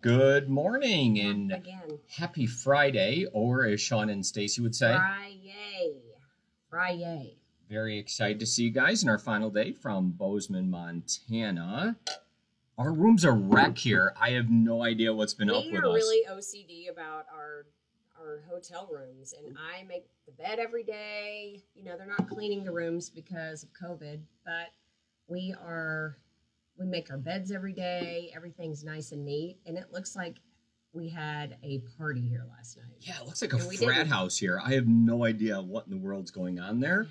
Good morning and Again. happy Friday, or as Sean and Stacy would say, Friday. very excited to see you guys in our final day from Bozeman, Montana. Our room's a wreck here. I have no idea what's been up We with are us. really OCD about our hotel rooms, and I make the bed every day. You know, they're not cleaning the rooms because of COVID, but we make our beds every day. Everything's nice and neat, and it looks like we had a party here last night. Yeah, it looks like a And we frat didn't. house here. I have no idea what in the world's going on there,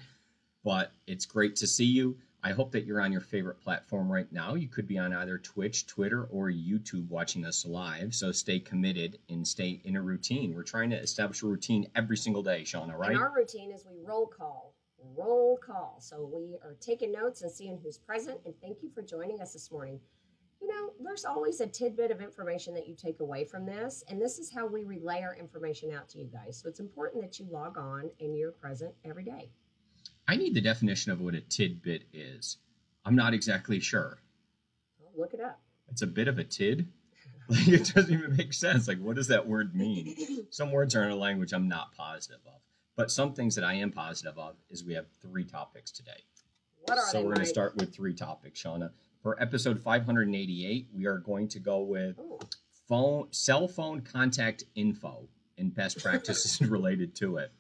but it's great to see you. I hope that you're on your favorite platform right now. You could be on either Twitch, Twitter, or YouTube watching us live. So stay committed and stay in a routine. We're trying to establish a routine every single day, Shauna, right? And our routine is we roll call. Roll call. So we are taking notes and seeing who's present. And thank you for joining us this morning. You know, there's always a tidbit of information that you take away from this. And this is how we relay our information out to you guys. So it's important that you log on and you're present every day. I need the definition of what a tidbit is. I'm not exactly sure. Well, look it up. It's a bit of a tid. Like, it doesn't even make sense. Like, what does that word mean? Some words are in a language I'm not positive of. But some things that I am positive of is we have 3 topics today. What are So they, we're going to Mike? start with 3 topics, Shauna. For episode 588, we are going to go with cell phone contact info and best practices related to it.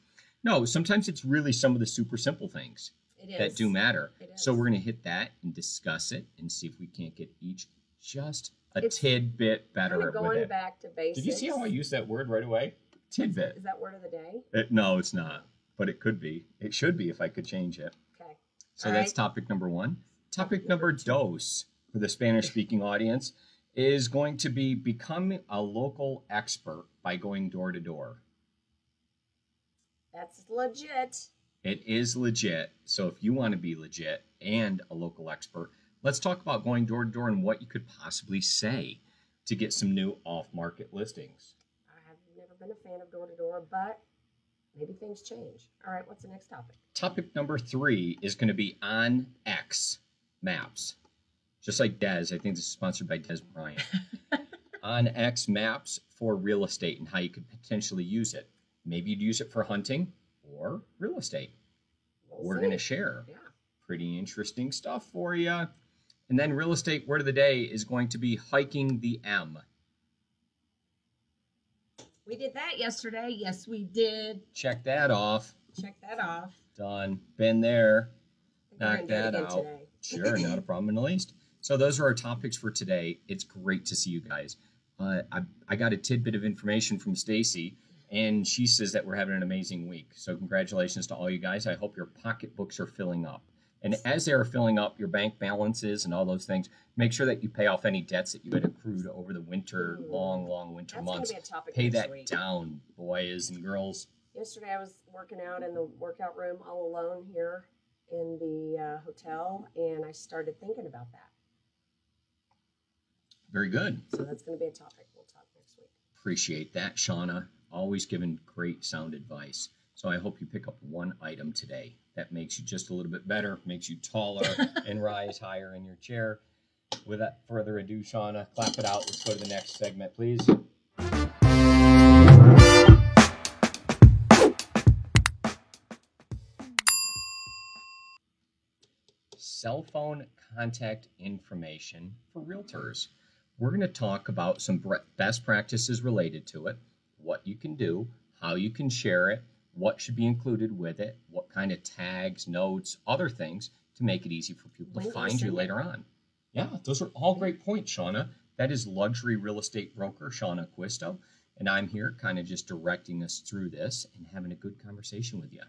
No, sometimes it's really some of the super simple things that do matter. So we're going to hit that and discuss it and see if we can't get each just a tidbit better Kind of with going it. back to basics. Did you see how I used that word right away? Tidbit. Is that word of the day? No, it's not, but it could be. It should be if I could change it. Okay. So All that's right. topic number 1. Topic number dos for the Spanish-speaking audience is going to be become a local expert by going door to door. That's legit. It is legit. So if you want to be legit and a local expert, let's talk about going door to door and what you could possibly say to get some new off-market listings. I have never been a fan of door to door, but maybe things change. All right, what's the next topic? Topic number 3 is going to be on X Maps. Just like Des, I think this is sponsored by Des Bryant. On X Maps for real estate and how you could potentially use it. Maybe you'd use it for hunting or real estate. We're going to share. Yeah. Pretty interesting stuff for you. And then real estate word of the day is going to be hiking the M. We did that yesterday. Yes, we did. Check that off. Check that off. Done. Been there. I Knock think we're gonna that do it out. again today. Sure, not a problem in the least. So those are our topics for today. It's great to see you guys. I got a tidbit of information from Stacy, and she says that we're having an amazing week. So congratulations to all you guys. I hope your pocketbooks are filling up. And as they are filling up, your bank balances and all those things, make sure that you pay off any debts that you had accrued over the winter, long winter That's months. gonna be a topic Pay next that week. down, boys and girls. Yesterday, I was working out in the workout room all alone here in the hotel, and I started thinking about that. Very good. So that's going to be a topic we'll talk next week. Appreciate that, Shauna. Always giving great sound advice. So I hope you pick up one item today that makes you just a little bit better, makes you taller, and rise higher in your chair. Without further ado, Shauna, clap it out. Let's go to the next segment, please. Cell phone contact information for realtors. We're going to talk about some best practices related to it, what you can do, how you can share it, what should be included with it, what kind of tags, notes, other things to make it easy for people to find you later on. Yeah, those are all great points, Shauna. That is luxury real estate broker Shauna Quisto, and I'm here kind of just directing us through this and having a good conversation with you.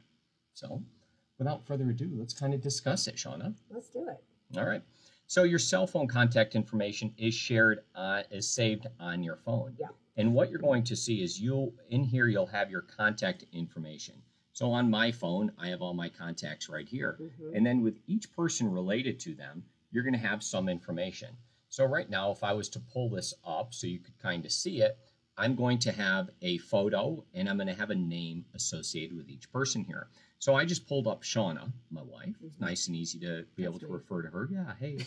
So, without further ado, let's kind of discuss it, Shauna. Let's do it. All right. So your cell phone contact information is saved on your phone. Yeah. And what you're going to see is you'll have your contact information. So on my phone, I have all my contacts right here. Mm-hmm. And then with each person related to them, you're going to have some information. So right now, if I was to pull this up so you could kind of see it, I'm going to have a photo and I'm going to have a name associated with each person here. So I just pulled up Shauna, my wife. It's nice and easy to be able to refer to her. Yeah, hey.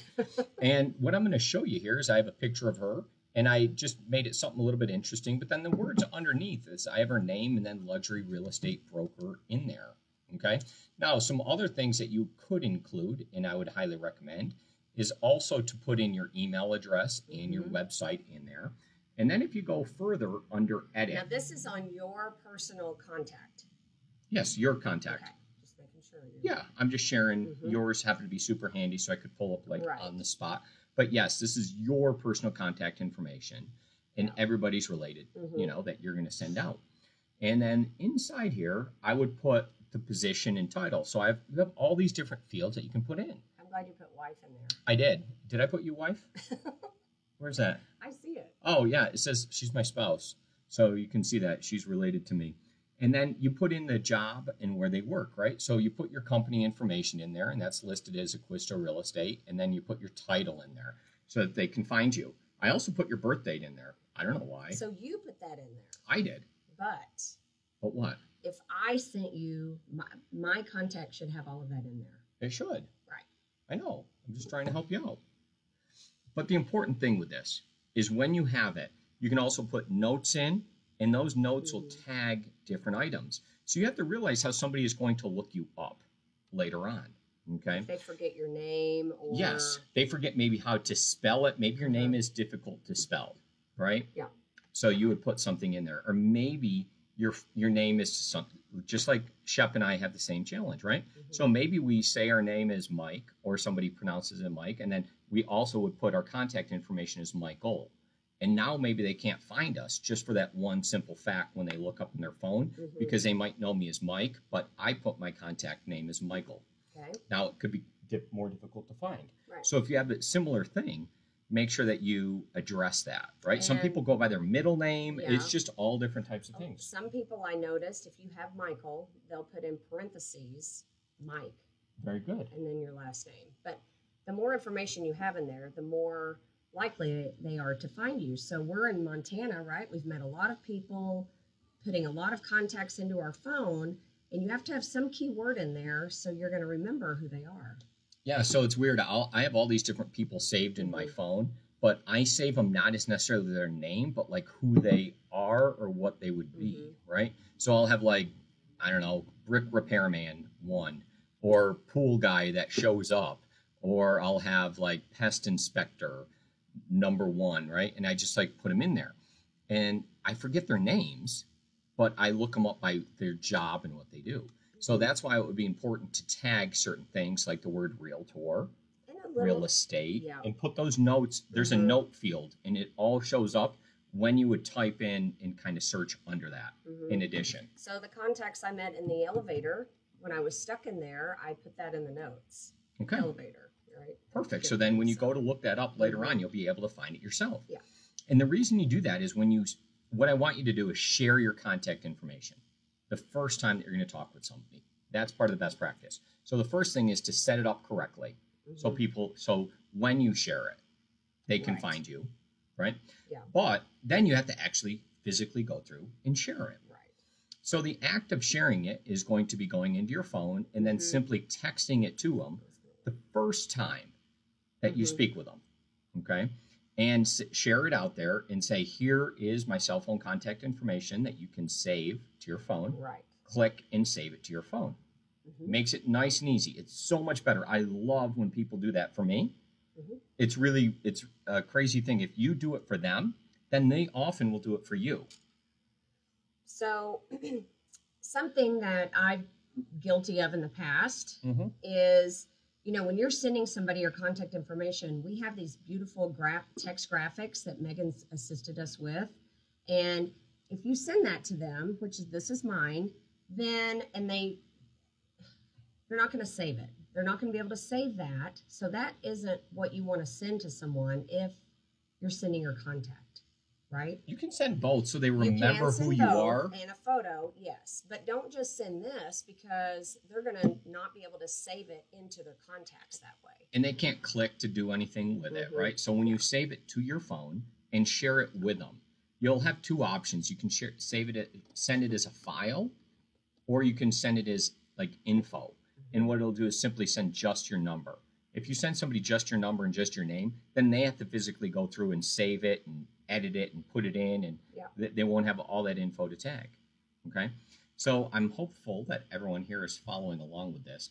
And what I'm going to show you here is I have a picture of her And I just made it something a little bit interesting. But then the words underneath is I have her name and then luxury real estate broker in there. Okay. Now, some other things that you could include, and I would highly recommend, is also to put in your email address and your website in there. And then if you go further under edit. Now, this is on your personal contact. Yes, your contact. Okay. Just making sure. Yeah, I'm just sharing. Yours happened to be super handy, so I could pull up like on the spot. But yes, this is your personal contact information, and everybody's related, you know, that you're going to send out. And then inside here, I would put the position and title. So you have all these different fields that you can put in. I'm glad you put wife in there. I did. Did I put you wife? Where's that? I see it. Oh, yeah. It says she's my spouse. So you can see that she's related to me. And then you put in the job and where they work, right? So you put your company information in there, and that's listed as Acquisto Real Estate. And then you put your title in there so that they can find you. I also put your birth date in there. I don't know why. So you put that in there. I did. But what? If I sent you, my contact should have all of that in there. It should. Right. I know. I'm just trying to help you out. But the important thing with this is when you have it, you can also put notes in, and those notes will tag different items. So you have to realize how somebody is going to look you up later on. Okay. If they forget your name or... Yes. They forget maybe how to spell it. Maybe your name is difficult to spell, right? Yeah. So you would put something in there. Or maybe your name is something, just like Shep and I have the same challenge, right? So maybe we say our name is Mike, or somebody pronounces it Mike, and then we also would put our contact information as Michael. And now maybe they can't find us just for that one simple fact when they look up on their phone, because they might know me as Mike, but I put my contact name as Michael. Okay. Now it could be more difficult to find. Right. So if you have a similar thing, make sure that you address that, right? Some people go by their middle name. Yeah. It's just all different types of things. Some people I noticed, if you have Michael, they'll put in parentheses, Mike. Very good. And then your last name. But the more information you have in there, the more likely they are to find you. So we're in Montana, right? We've met a lot of people, putting a lot of contacts into our phone, and you have to have some keyword in there so you're going to remember who they are. Yeah, so it's weird. I have all these different people saved in my phone, but I save them not as necessarily their name, but like who they are or what they would be, right? So I'll have like, I don't know, brick repairman 1, or pool guy that shows up, or I'll have like pest inspector number 1, right? And I just like put them in there. And I forget their names, but I look them up by their job and what they do. So that's why it would be important to tag certain things like the word realtor, real estate, and put those notes. There's a note field, and it all shows up when you would type in and kind of search under that in addition. So the contacts I met in the elevator, when I was stuck in there, I put that in the notes. Okay. Elevator, right? Perfect. So then when you go to look that up later on, you'll be able to find it yourself. Yeah. And the reason you do that is what I want you to do is share your contact information the first time that you're going to talk with somebody. That's part of the best practice. So the first thing is to set it up correctly. So when you share it, they can find you, right? Yeah. But then you have to actually physically go through and share it. Right. So the act of sharing it is going to be going into your phone and then simply texting it to them the first time that you speak with them, okay? And share it out there and say, here is my cell phone contact information that you can save to your phone. Right. Click and save it to your phone. Makes it nice and easy. It's so much better. I love when people do that for me. It's a crazy thing. If you do it for them, then they often will do it for you. So something that I'm guilty of in the past is, when you're sending somebody your contact information, we have these beautiful text graphics that Megan's assisted us with. And if you send that to them, this is mine, then, they're not going to save it. They're not going to be able to save that. So that isn't what you want to send to someone if you're sending your contact, right? You can send both so they remember who you are. And a photo, yes. But don't just send this, because they're going to not be able to save it into their contacts that way. And they can't click to do anything with it, right? So when you save it to your phone and share it with them, you'll have two options. You can send it as a file, or you can send it as like info. And what it'll do is simply send just your number. If you send somebody just your number and just your name, then they have to physically go through and save it and edit it and put it in, and Yeah. they won't have all that info to tag. Okay, so I'm hopeful that everyone here is following along with this.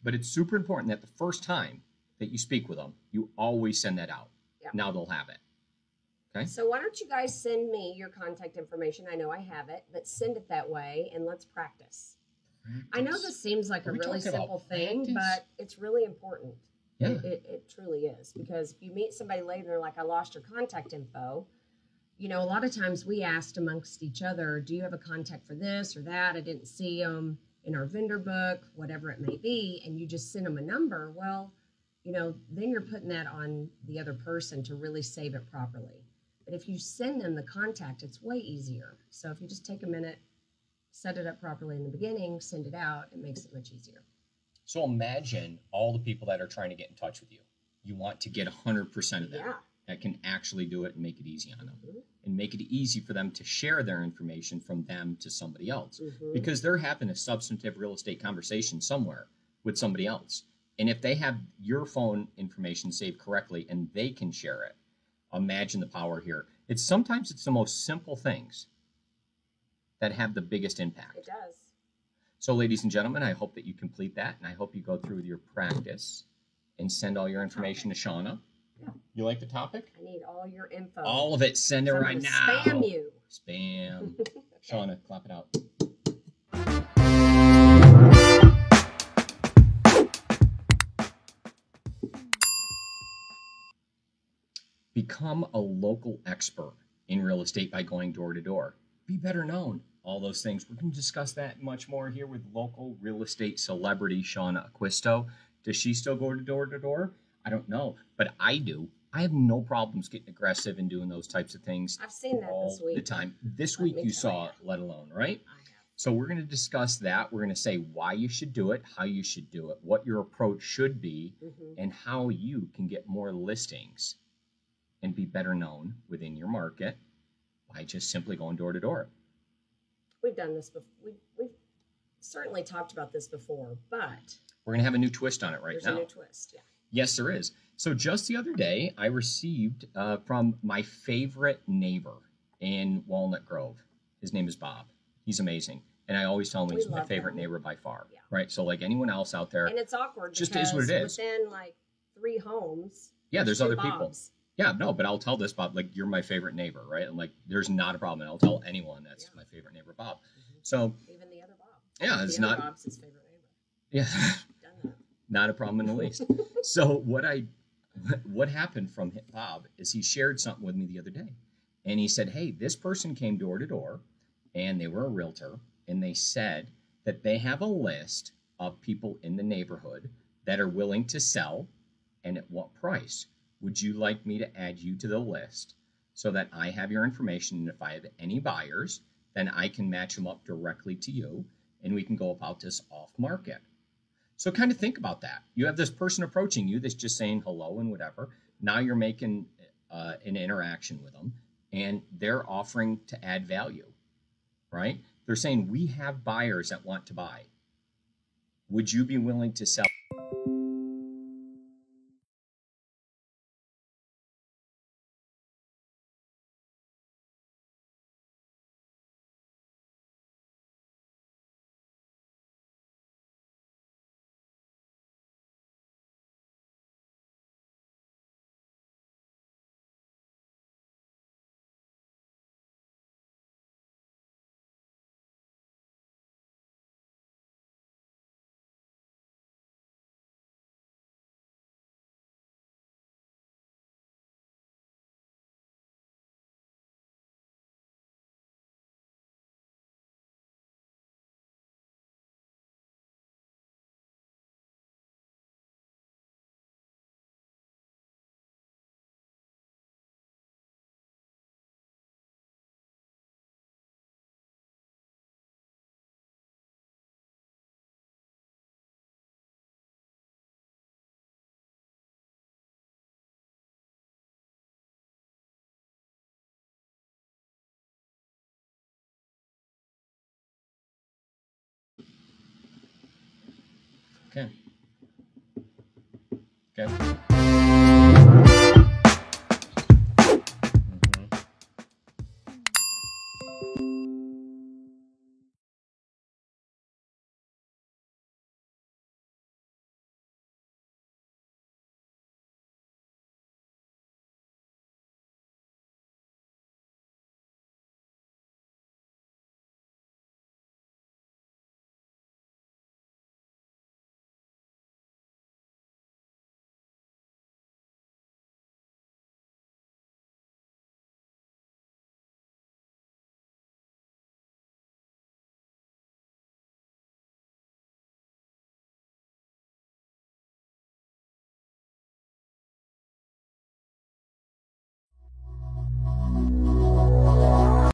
But it's super important that the first time that you speak with them, you always send that out. Yeah. Now they'll have it. Okay. So why don't you guys send me your contact information? I know I have it, but send it that way and let's practice. I know this seems like a really simple thing, but it's really important. Yeah. It truly is, because if you meet somebody later, they're like, I lost your contact info. You know, a lot of times we asked amongst each other, do you have a contact for this or that? I didn't see them in our vendor book, whatever it may be, and you just send them a number. Well, you know, then you're putting that on the other person to really save it properly. But if you send them the contact, it's way easier. So if you just take a minute, set it up properly in the beginning, send it out, it makes it much easier. So imagine all the people that are trying to get in touch with you. You want to get 100% of them that can actually do it and make it easy on them. Mm-hmm. And make it easy for them to share their information from them to somebody else. Mm-hmm. Because they're having a substantive real estate conversation somewhere with somebody else. And if they have your phone information saved correctly and they can share it, imagine the power here. Sometimes it's the most simple things that have the biggest impact. It does. So, ladies and gentlemen, I hope that you complete that, and I hope you go through with your practice and send all your information to Shauna. Yeah. You like the topic? I need all your info. All of it. Send it right now. Spam you. Spam. Shauna, clap it out. Become a local expert in real estate by going door to door. Be better known. All those things. We're going to discuss that much more here with local real estate celebrity Shauna Acquisto. Does she still go door to door? I don't know, but I do. I have no problems getting aggressive and doing those types of things. I've seen that all this week. the time. This week you saw it, let alone, right? I have. So we're going to discuss that. We're going to say why you should do it, how you should do it, what your approach should be, and how you can get more listings and be better known within your market by just simply going door to door. We've done this before. We've certainly talked about this before, but we're going to have a new twist on it right now. There's a new twist, yeah. Yes, there is. So just the other day, I received from my favorite neighbor in Walnut Grove. His name is Bob. He's amazing. And I always tell him he's my favorite neighbor by far. Yeah. Right? So like anyone else out there. And it's awkward just because is what it is. Within like 3 homes. Yeah, there's other Bobs. people. Yeah, no, but I'll tell this, Bob, like, you're my favorite neighbor, right? And like, there's not a problem. And I'll tell anyone that's my favorite neighbor, Bob. So. Even the other Bob. Yeah, it's not. Bob's his favorite neighbor. Yeah. Done that. Not a problem in the least. So what happened from Bob is he shared something with me the other day. And he said, hey, this person came door to door and they were a realtor. And they said that they have a list of people in the neighborhood that are willing to sell and at what price. Would you like me to add you to the list so that I have your information? And if I have any buyers, then I can match them up directly to you and we can go about this off market. So kind of think about that. You have this person approaching you that's just saying hello and whatever. Now you're making an interaction with them and they're offering to add value, right? They're saying, we have buyers that want to buy. Would you be willing to sell? Okay. Okay.